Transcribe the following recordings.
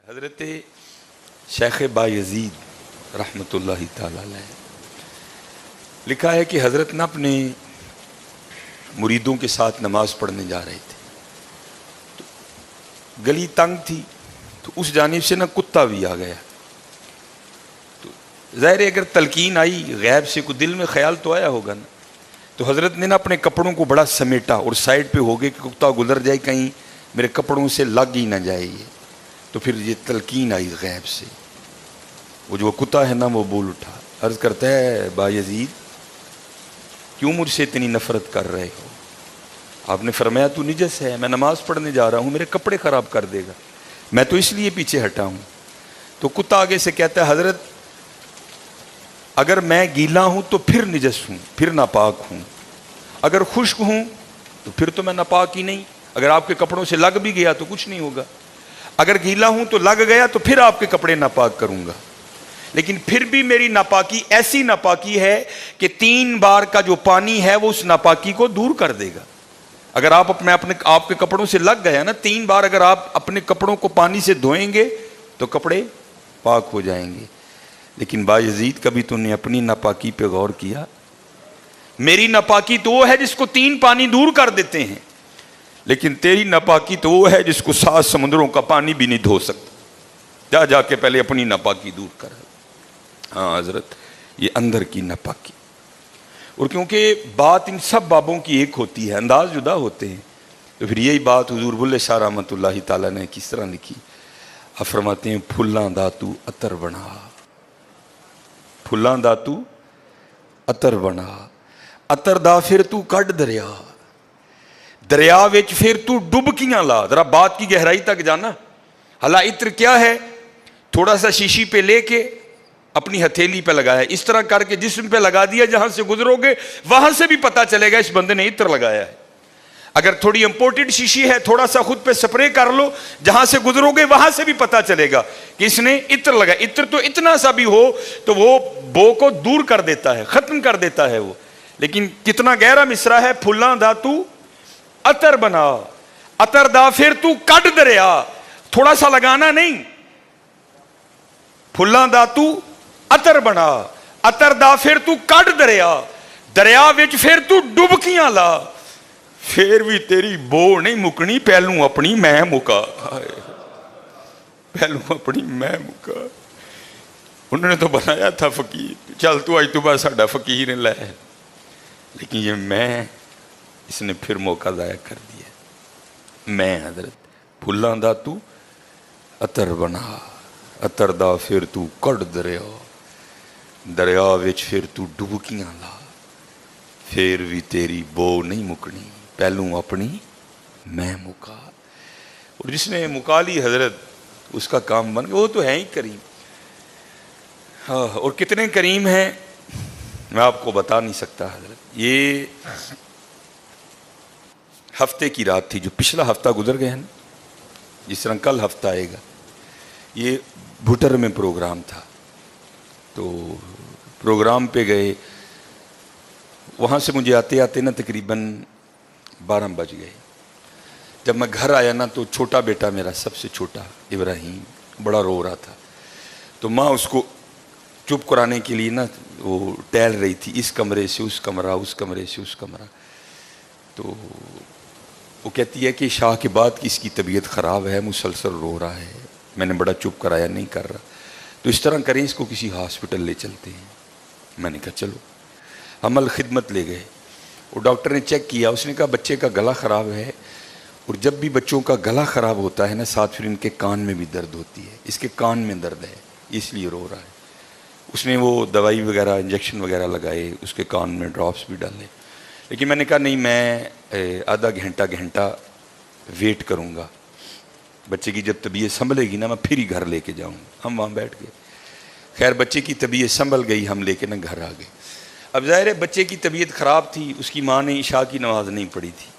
حضرت شیخ بایزید رحمۃ اللہ تعالی علیہ لکھا ہے کہ حضرت نے اپنے مریدوں کے ساتھ نماز پڑھنے جا رہے تھے، تو گلی تنگ تھی تو اس جانب سے کتا بھی آ گیا۔ تو ظاہر ہے اگر تلقین آئی غیب سے کوئی دل میں خیال تو آیا ہوگا نا، تو حضرت نے اپنے کپڑوں کو بڑا سمیٹا اور سائڈ پہ ہو گئے کہ کتا گزر جائے کہیں میرے کپڑوں سے لگ ہی نہ جائے یہ۔ تو پھر یہ تلقین آئی غیب سے، وہ جو کتا ہے نا وہ بول اٹھا، عرض کرتا ہے بایزید کیوں مجھ سے اتنی نفرت کر رہے ہو؟ آپ نے فرمایا تو نجس ہے، میں نماز پڑھنے جا رہا ہوں، میرے کپڑے خراب کر دے گا، میں تو اس لیے پیچھے ہٹا ہوں۔ تو کتا آگے سے کہتا ہے حضرت اگر میں گیلا ہوں تو پھر نجس ہوں، پھر ناپاک ہوں، اگر خشک ہوں تو پھر تو میں ناپاک ہی نہیں، اگر آپ کے کپڑوں سے لگ بھی گیا تو کچھ نہیں ہوگا، اگر گیلا ہوں تو لگ گیا تو پھر آپ کے کپڑے ناپاک کروں گا، لیکن پھر بھی میری ناپاکی ایسی ناپاکی ہے کہ 3 بار کا جو پانی ہے وہ اس ناپاکی کو دور کر دے گا۔ اگر آپ کے کپڑوں سے لگ گیا نا 3 بار، اگر آپ اپنے کپڑوں کو پانی سے دھوئیں گے تو کپڑے پاک ہو جائیں گے۔ لیکن بایزید کبھی تو نے اپنی ناپاکی پہ غور کیا؟ میری ناپاکی تو وہ ہے جس کو 3 پانی دور کر دیتے ہیں، لیکن تیری ناپاکی تو وہ ہے جس کو 7 سمندروں کا پانی بھی نہیں دھو سکتا۔ جا کے پہلے اپنی ناپاکی دور کر۔ ہاں حضرت یہ اندر کی ناپاکی، اور کیونکہ بات ان سب بابوں کی ایک ہوتی ہے، انداز جدا ہوتے ہیں، تو پھر یہی بات حضور بلے شاہ رحمۃ اللہ تعالیٰ نے کس طرح لکھی؟ آپ فرماتے ہیں پھلاں دا تو عطر بنا، پھلاں دا تو عطر بنا، عطر دا پھر تو کڈ دریا، دریا وچ پھر تو ڈبکیاں لا۔ ذرا بات کی گہرائی تک جانا۔ حالا عطر کیا ہے؟ تھوڑا سا شیشی پہ لے کے اپنی ہتھیلی پہ لگایا، اس طرح کر کے جسم پہ لگا دیا، جہاں سے گزرو گے وہاں سے بھی پتہ چلے گا اس بندے نے عطر لگایا ہے۔ اگر تھوڑی امپورٹڈ شیشی ہے، تھوڑا سا خود پہ سپرے کر لو، جہاں سے گزرو گے وہاں سے بھی پتہ چلے گا کہ اس نے عطر لگایا۔ عطر تو اتنا سا بھی ہو تو وہ بو کو دور کر دیتا ہے، ختم کر دیتا ہے وہ۔ لیکن کتنا گہرا مصرع ہے، پھلاں دا تو عطر بنا، عطر دا پھر تو کڈ دریا، تھوڑا سا لگانا نہیں، پھلاں دا تو عطر بنا، عطر دا پھر تو کڈ دریا، دریا وچ پھر تو ڈبکیاں لا، پھر بھی تیری بو نہیں مکنی، پہلوں اپنی میں مکا، پہلوں اپنی میں مکا۔ انہوں نے تو بنایا تھا فقیر، چل تو آج تو بعد ساڈا فقیر لے، لیکن یہ میں اس نے پھر موقع ضائع کر دیا۔ میں حضرت پھلاں دا تو عطر بنا، عطر دا پھر تو کڈ دریا، دریا وچ پھر تو ڈبکیاں لا، پھر بھی تیری بو نہیں مکنی، پہلوں اپنی میں مکا۔ اور جس نے مکا لی حضرت اس کا کام بن گیا، وہ تو ہے ہی کریم۔ ہاں، اور کتنے کریم ہیں میں آپ کو بتا نہیں سکتا حضرت۔ یہ ہفتے کی رات تھی، جو پچھلا ہفتہ گزر گیا ہے نا، جس طرح کل ہفتہ آئے گا، یہ بھٹر میں پروگرام تھا، تو پروگرام پہ گئے، وہاں سے مجھے آتے آتے نا تقریباً 12 بج گئے۔ جب میں گھر آیا نا تو چھوٹا بیٹا میرا، سب سے چھوٹا ابراہیم، بڑا رو رہا تھا، تو ماں اس کو چپ کرانے کے لیے نا وہ ٹہل رہی تھی، اس کمرے سے اس کمرہ، اس کمرے سے اس کمرہ، تو وہ کہتی ہے کہ شاہ کے بعد کی اس کی طبیعت خراب ہے، مسلسل رو رہا ہے، میں نے بڑا چپ کرایا، نہیں کر رہا، تو اس طرح کریں اس کو کسی ہاسپٹل لے چلتے ہیں۔ میں نے کہا چلو، ہم الخدمت لے گئے، وہ ڈاکٹر نے چیک کیا، اس نے کہا بچے کا گلا خراب ہے، اور جب بھی بچوں کا گلا خراب ہوتا ہے نا ساتھ پھر ان کے کان میں بھی درد ہوتی ہے، اس کے کان میں درد ہے اس لیے رو رہا ہے۔ اس نے وہ دوائی وغیرہ انجیکشن وغیرہ لگائے، اس کے کان میں ڈراپس بھی ڈالے، لیکن میں نے کہا نہیں، میں آدھا گھنٹہ ویٹ کروں گا، بچے کی جب طبیعت سنبھلے گی نا میں پھر ہی گھر لے کے جاؤں گا۔ ہم وہاں بیٹھ گئے، خیر بچے کی طبیعت سنبھل گئی، ہم لے کے نا گھر آ گئے۔ اب ظاہر ہے بچے کی طبیعت خراب تھی، اس کی ماں نے عشاء کی نماز نہیں پڑھی تھی،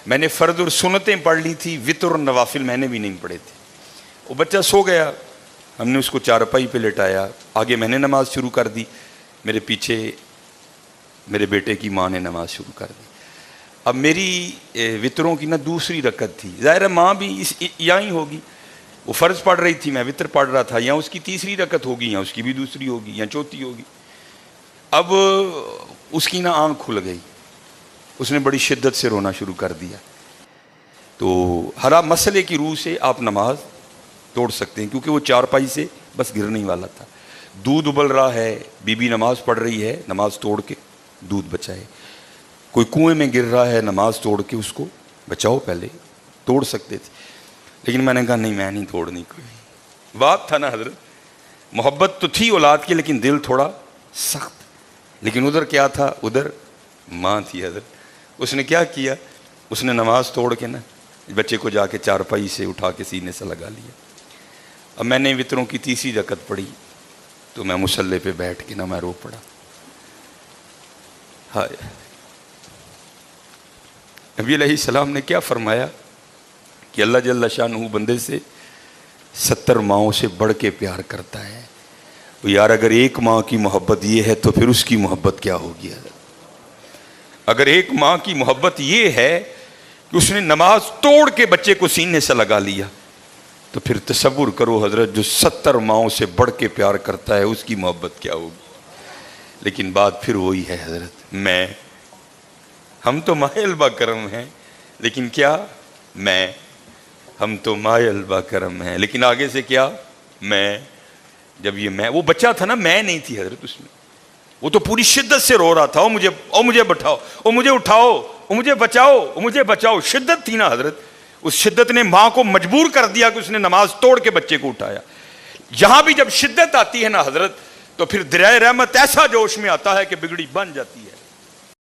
میں نے فرض اور سنتیں پڑھ لی تھی، وتر اور نوافل میں نے بھی نہیں پڑھے تھے۔ وہ بچہ سو گیا، ہم نے اس کو چارپائی پہ لٹایا، آگے میں نے نماز شروع کر دی، میرے پیچھے میرے بیٹے کی ماں نے نماز شروع کر دی۔ اب میری وطروں کی نا دوسری رکعت تھی، ظاہر ہے ماں بھی یہاں ہی ہوگی، وہ فرض پڑھ رہی تھی، میں وطر پڑھ رہا تھا، یا اس کی تیسری رکعت ہوگی یا اس کی بھی دوسری ہوگی یا چوتھی ہوگی. اب اس کی نا آنکھ کھل گئی، اس نے بڑی شدت سے رونا شروع کر دیا. تو ہر مسئلے کی روح سے آپ نماز توڑ سکتے ہیں، کیونکہ وہ چارپائی سے بس گرنے ہی والا تھا. دودھ ابل رہا ہے، بی بی نماز پڑھ رہی ہے، نماز توڑ کے دودھ بچائے. کوئی کنویں میں گر رہا ہے، نماز توڑ کے اس کو بچاؤ. پہلے توڑ سکتے تھے، لیکن میں نے کہا نہیں، میں نہیں توڑنی. کوئی بات تھا نا حضرت، محبت تو تھی اولاد کی لیکن دل تھوڑا سخت. لیکن ادھر کیا تھا؟ ادھر ماں تھی حضرت. اس نے کیا کیا؟ اس نے نماز توڑ کے نا بچے کو جا کے چارپائی سے اٹھا کے سینے سے لگا لیا. اب میں نے وطروں کی تیسری رکعت پڑھی تو میں مصلی پہ بیٹھ کے نا میں رو پڑا. ہائے، نبی علیہ السلام نے کیا فرمایا کہ اللہ جل شانہ بندے سے 70 ماؤں سے بڑھ کے پیار کرتا ہے. یار اگر ایک ماں کی محبت یہ ہے تو پھر اس کی محبت کیا ہوگی حضرت؟ اگر ایک ماں کی محبت یہ ہے کہ اس نے نماز توڑ کے بچے کو سینے سے لگا لیا، تو پھر تصور کرو حضرت جو 70 ماؤں سے بڑھ کے پیار کرتا ہے اس کی محبت کیا ہوگی. لیکن بات پھر وہی ہے حضرت، ہم تو مائل با کرم ہیں، لیکن کیا ہم تو مائل با کرم ہیں، لیکن آگے سے کیا؟ جب یہ وہ بچہ تھا نا، میں نہیں تھی حضرت اس میں. وہ تو پوری شدت سے رو رہا تھا، مجھے بٹھاؤ، مجھے اٹھاؤ، مجھے بچاؤ، مجھے بچاؤ. شدت تھی نا حضرت، اس شدت نے ماں کو مجبور کر دیا کہ اس نے نماز توڑ کے بچے کو اٹھایا. یہاں بھی جب شدت آتی ہے نا حضرت، تو پھر دریائے رحمت ایسا جوش میں آتا ہے کہ بگڑی بن جاتی ہے.